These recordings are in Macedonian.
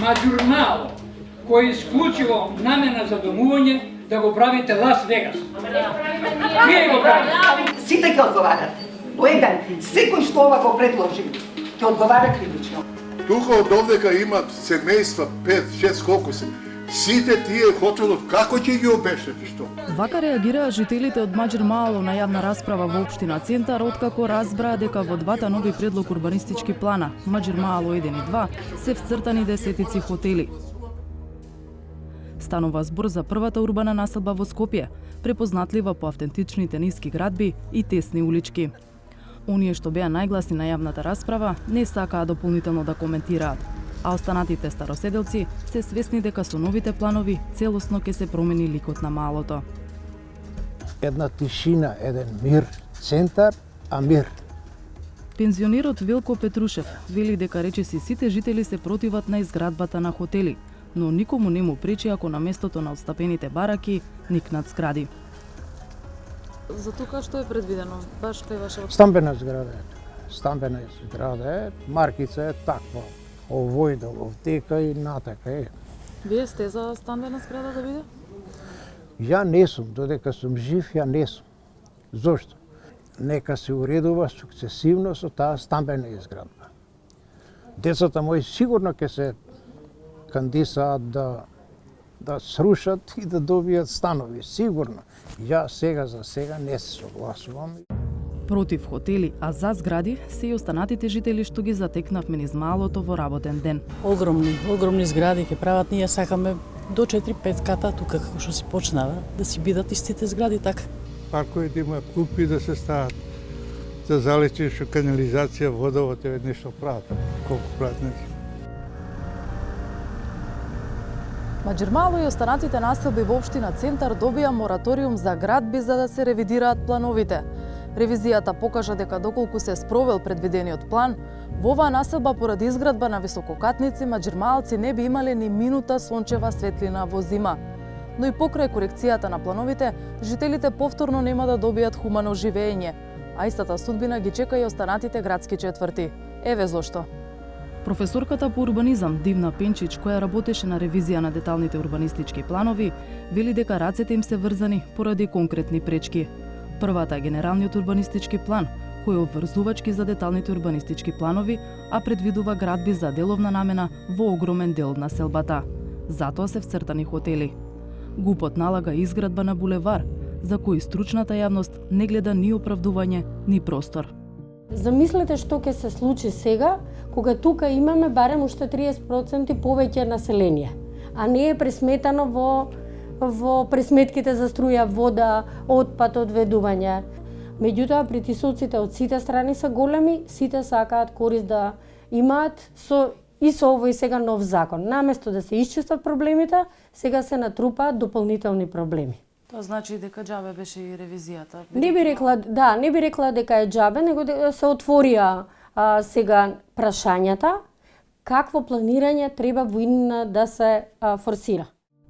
Маџурмало, кој е исклучиво намена за домување да го правите Лас Вегас. Вие го правите. Сите ќе одговарате. Поеден, секој што ова го предложи, ќе одговара кривично. Тука од овдека имат семејства, 5-6 колку се. Сите тие хотелот, како ќе ги обешети, што? Вака реагираа жителите од Маџар Мало на јавна расправа во општина Центар, откако разбраа дека во двата нови предлог урбанистички плана, Маџар Мало 1 и 2, се вцртани десетици хотели. Станува збор за првата урбана населба во Скопје, препознатлива по автентичните ниски градби и тесни улички. Оние што беа најгласни на јавната расправа не сакаа дополнително да коментираат, а останатите староседелци се свесни дека со новите планови целосно ќе се промени ликот на малото. Една тишина, еден мир, Центар, а мир. Пензионерот Велко Петрушев вели дека речиси сите жители се противат на изградбата на хотели, но никому не му пречи ако на местото на отстапените бараки никнат згради. За тука што е предвидено? Баш кај ваша Стамбена зграда е. Стамбена зграда е, маркица е таква. Овој да го втека и натака е. Вие сте за стамбена зграда да биде? Ја не сум, додека сум жив, ја не сум. Зошто? Нека се уредува сукцесивно со таа стамбена изградба. Децата мои сигурно ќе се кандисаат да срушат и да добијат станови, сигурно. Ја за сега не се согласувам. Против хотели, а за згради се и останатите жители што ги затекнавме низ малото во работен ден. Огромни згради ќе прават, ние сакаме до 4-5 ката тука како што се почнава, да си бидат истите згради така. Парковите има купи да се стават, за залечиш канализација, водовод е нешто прават, колку прават не. Маџар Мало и останатите населби во општина Центар добија мораториум за градби за да се ревидираат плановите. Ревизијата покажа дека доколку се спровел предвидениот план, во оваа населба поради изградба на висококатници маџармалци не би имале ни минута сончева светлина во зима. Но и покрај корекцијата на плановите, жителите повторно нема да добијат хумано живење, а истата судбина ги чека и останатите градски четврти. Еве зошто. Професорката по урбанизам Дивна Пенчич, која работеше на ревизија на деталните урбанистички планови, вели дека рацете им се врзани поради конкретни пречки. Првата е генералниот урбанистички план, кој е обврзувачки за деталните урбанистички планови, а предвидува градби за деловна намена во огромен дел од населбата. Затоа се вцртани хотели. ГУП-от налага изградба на булевар, за кој стручната јавност не гледа ни оправдување, ни простор. Замислете што ќе се случи сега, кога тука имаме барем уште 30% повеќе население, а не е пресметано во пресметките за струја, вода, отпад, одведување. Меѓутоа, притисоците од сите страни се големи, сите сакаат корист да имаат со овој сега нов закон. Наместо да се исчистат проблемите, сега се натрупаат дополнителни проблеми. Тоа значи дека џабе беше и ревизијата. Не би рекла дека е џабе, него се отворија сега прашањата какво планирање треба воедно да се форсира.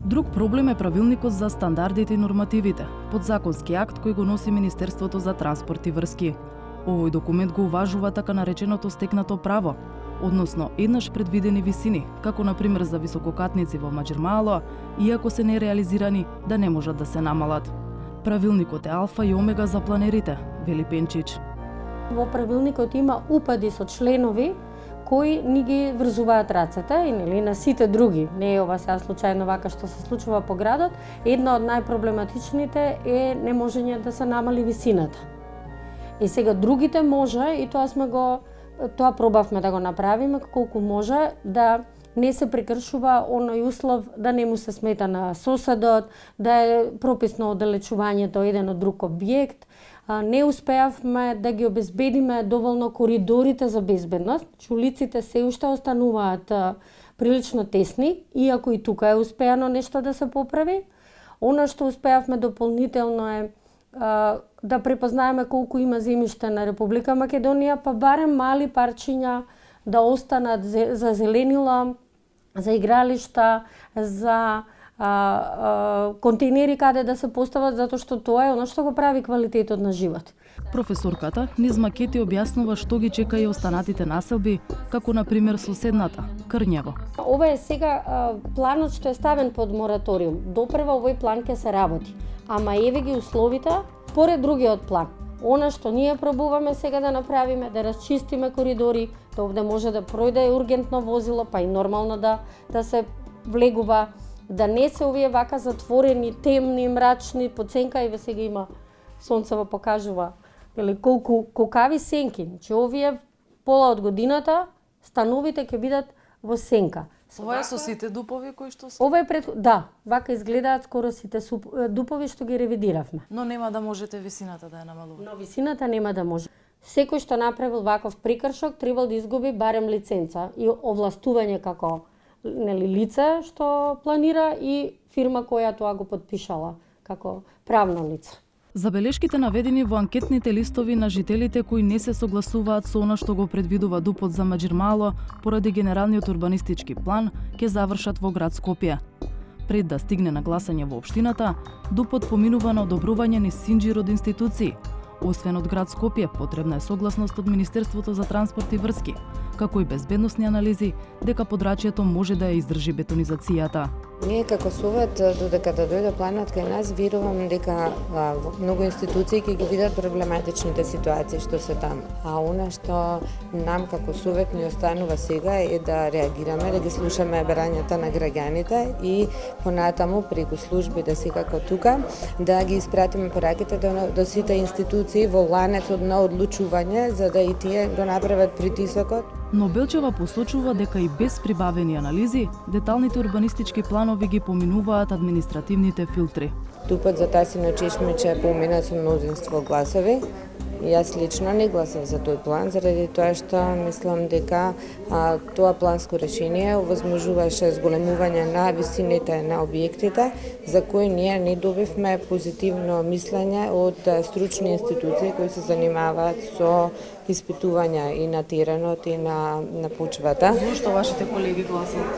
Друг проблем е правилникот за стандардите и нормативите, подзаконски акт кој го носи Министерството за транспорт и врски. Овој документ го уважува така нареченото стекнато право, односно еднаш предвидени висини, како на пример за висококатници во Маџар Мало, иако се нереализирани да не можат да се намалат. Правилникот е алфа и омега за планерите, вели Пенчич. Во правилникот има упади со членови кои ни ги врзуваат рацете и нели на сите други. Не е ова сега случајно вака што се случува по градот. Една од најпроблематичните е неможење да се намали висината. И сега другите може, и тоа пробавме да го направиме колку може, да не се прекршува оној услов да не му се смета на соседот, да е прописно оддалечувањето еден од друг објект. Не успеавме да ги обезбедиме доволно коридорите за безбедност. Улиците се уште остануваат прилично тесни, иако и тука е успеано нешто да се поправи. Она што успеавме дополнително е да препознаеме колку има земјиште на Република Македонија, па барем мали парчиња да останат за зеленила, за игралишта, за контейнери каде да се постават, затоа што тоа е она што го прави квалитетот на живот. Професорката низ макети објаснува што ги чека и останатите населби, како на пример соседната Крњево. Ова е сега планот што е ставен под мораториум. Допрева овој план ќе се работи, ама еве ги условите поред другиот план. Она што ние пробуваме сега да направиме, да расчистиме коридори, да овде може да пројде ургентно возило, па и нормално да се влегува, да не се овие вака затворени, темни, мрачни, под сенка, и сега има сонцево покажува или колку кокави сенки. Значи овие пола од годината становите ќе бидат во сенка. Ова е со сите дупови кои што се? Ова е да, вака изгледаат скоро сите дупови што ги ревидиравме. Но нема да можете висината да ја намалувате. Но висината нема да може. Секој што направил ваков прекршок требал да изгуби барем лиценца и овластување како лице што планира и фирма која тоа го подпишала како правно лице. Забелешките наведени во анкетните листови на жителите кои не се согласуваат со она што го предвидува ДУП-от за Маџирмало поради генералниот урбанистички план ќе завршат во град Скопје. Пред да стигне на гласање во општината, ДУП-от поминува на одобрување низ синџир од институции. Освен од град Скопје, потребна е согласност од Министерството за транспорт и врски, како и безбедносни анализи дека подрачјето може да ја издржи бетонизацијата. Ние како Совет, додека да дојде планот кај нас, верувам дека многу институции ќе ги видат проблематичните ситуации што се таму. А она што нам како Совет ни останува сега е да реагираме, да ги слушаме барањата на граѓаните и понатаму преку службите секако тука да ги испратиме пораките до сите институции во ланецот на одлучување за да и тие го направат притисокот. Но Белчева посочува дека и без прибавени анализи, деталните урбанистички планови ги поминуваат административните филтри. ДУП-от за Тасино Чешмиче помина со мнозинство гласови. Јас лично не гласав за тој план, заради тоа што мислам дека тоа планско решение овозможуваше зголемување на висините на објектите, за кои ние не добивме позитивно мислење од стручни институции кои се занимаваат со испитувања и на теренот и на почвата. Зошто вашите колеги гласат?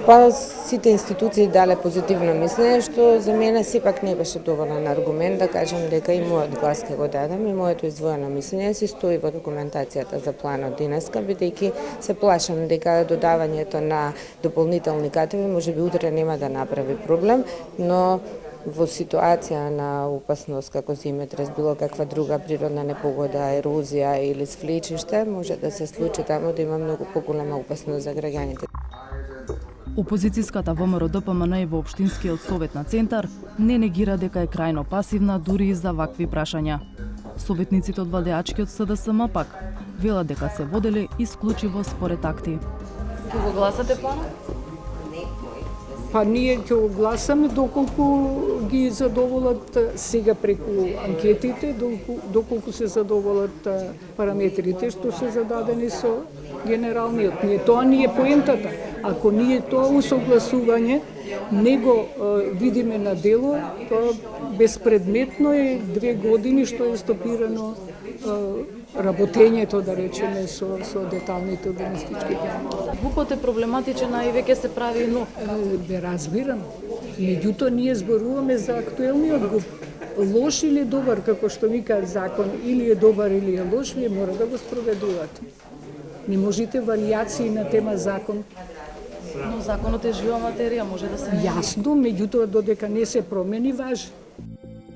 Па сите институции дале позитивно мислење, што за мене сепак не беше доволен аргумент да кажам дека и мојот глас ќе го дадам и моето издвоено мислење се стои во документацијата за планот денеска, бидејќи се плашам дека додавањето на дополнителни катеви можеби утре нема да направи проблем, но во ситуација на опасност како земјотрес, било каква друга природна непогода, ерозија или свлечиште, може да се случи таму да има многу поголема опасност за граѓаните. Опозицијската ВМРО ДПМН и во Општинскиот совет на Центар не негира дека е крајно пасивна дури и за вакви прашања. Советниците од владеачкиот СДСМ пак велат дека се водели исклучиво според акти. Ќе го гласате планот? Па ние ќе го гласаме доколку ги задоволат сега преку анкетите, доколку се задоволат параметрите што се зададени со генералниот. Тоа не е поентата. Ако ние тоа усогласување не го видиме на дело, тоа безпредметно е 2 години што е стопирано работењето, да речеме, со деталните урбанистички планови. ДУП-от е проблематичен, а и веќе се прави нов. Бе разбирам. Меѓутоа ние зборуваме за актуелниот ДУП. Лош или добар, како што викаат закон, или е добар или е лош, вие мора да го спроведувате. Не можете варијации на тема закон. Но законот е жива материја, може да се мени. Јасно, меѓутоа додека не се промени, важи.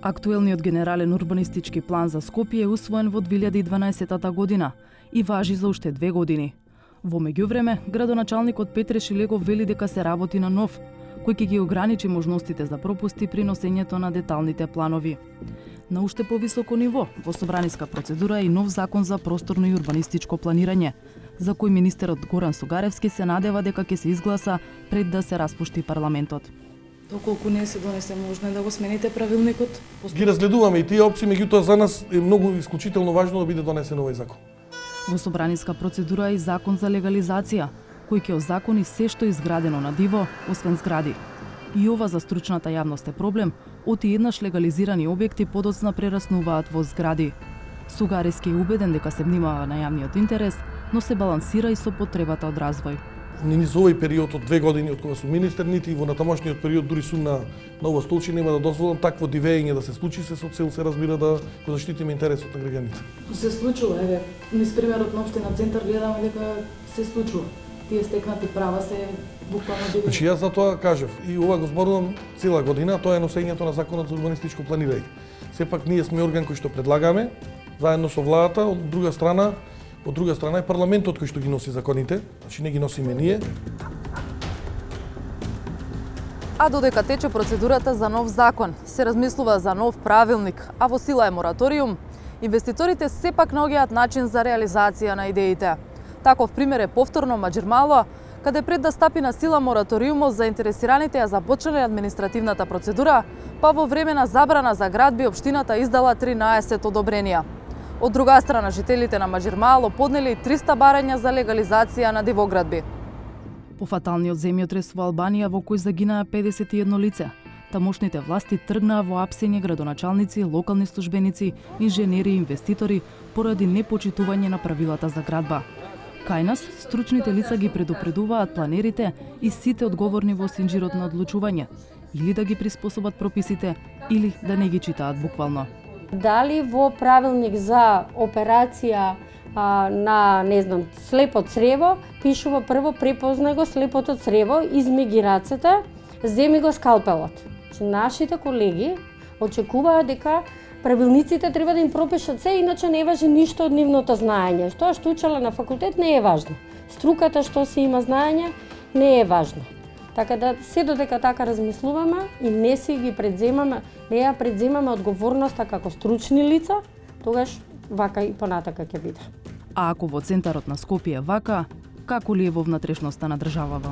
Актуелниот генерален урбанистички план за Скопје е усвоен во 2012 година и важи за уште 2 години. Во меѓувреме, градоначалникот Петре Шилегов вели дека се работи на нов, кој ќе ги ограничи можностите за пропусти при носењето на деталните планови. На уште повисоко ниво, во собраниска процедура е и нов закон за просторно и урбанистичко планирање, за кој министерот Горан Сугаревски се надева дека ќе се изгласа пред да се распушти парламентот. Доколку не се донесе, можно да го смените правилникот? Ги разгледуваме и тие опции, меѓутоа за нас е многу исклучително важно да биде донесен овој закон. Во собраниска процедура е и закон за легализација, кој ќе озакони се што е изградено на диво, освен згради. И ова за стручната јавност е проблем, оти еднаш легализирани објекти подоцна прераснуваат во згради. Сугаревски е убеден дека се внимава на јавниот интерес, но се балансира и со потребата од развој. ни за овој период од 2 години од кога сум министер, нити во натамошниот период дури сум на овој столче, нема да дозволам такво дивење да се случи, се со цел се разбира да го заштитиме интересот на граѓаните. Се случува, еве, низ примерот на општина Центар гледаме дека се случува. Тие стекнати права се буквално дивење. Значи јас затоа кажав и ова го зборувам цела година, тоа е носењето на законот за урбанистичко планирање. Сепак ние сме орган кој што предлагаме заедно со владата, од друга страна е парламентот кој што ги носи законите, значи не ги носиме ние. А додека тече процедурата за нов закон, се размислува за нов правилник, а во сила е мораториум, инвеститорите сепак наоѓаат начин за реализација на идеите. Таков пример е повторно Маџирмало, каде пред да стапи на сила мораториумот, заинтересираните ја започнале административната процедура, па во време на забрана за градби општината издала 13 одобренија. Од друга страна, жителите на Маџирмало поднели 300 барања за легализација на дивоградби. По фаталниот земјотрес во Албанија во кој загинаа 51 лице, тамошните власти тргнаа во апсење градоначалници, локални службеници, инженери и инвеститори поради непочитување на правилата за градба. Кај нас, стручните лица ги предупредуваат планерите и сите одговорни во синџирот на одлучување, или да ги приспособат прописите, или да не ги читаат буквално. Дали во правилник за операција на, не знам, слепо црево, пишува прво препознай го слепото црево, изми ги рацете, земи го скалпелот. Нашите колеги очекуваат дека правилниците треба да им пропишат се, иначе не важи ништо од нивното знаење. Тоа што учеле на факултет не е важно. Струката што си има знаење не е важно. Така да се додека така размислуваме и не си ги предземаме, не ја предземаме одговорноста како стручни лица, тогаш вака и понатака ќе биде. А ако во центарот на Скопје вака, како ли е во внатрешноста на државава?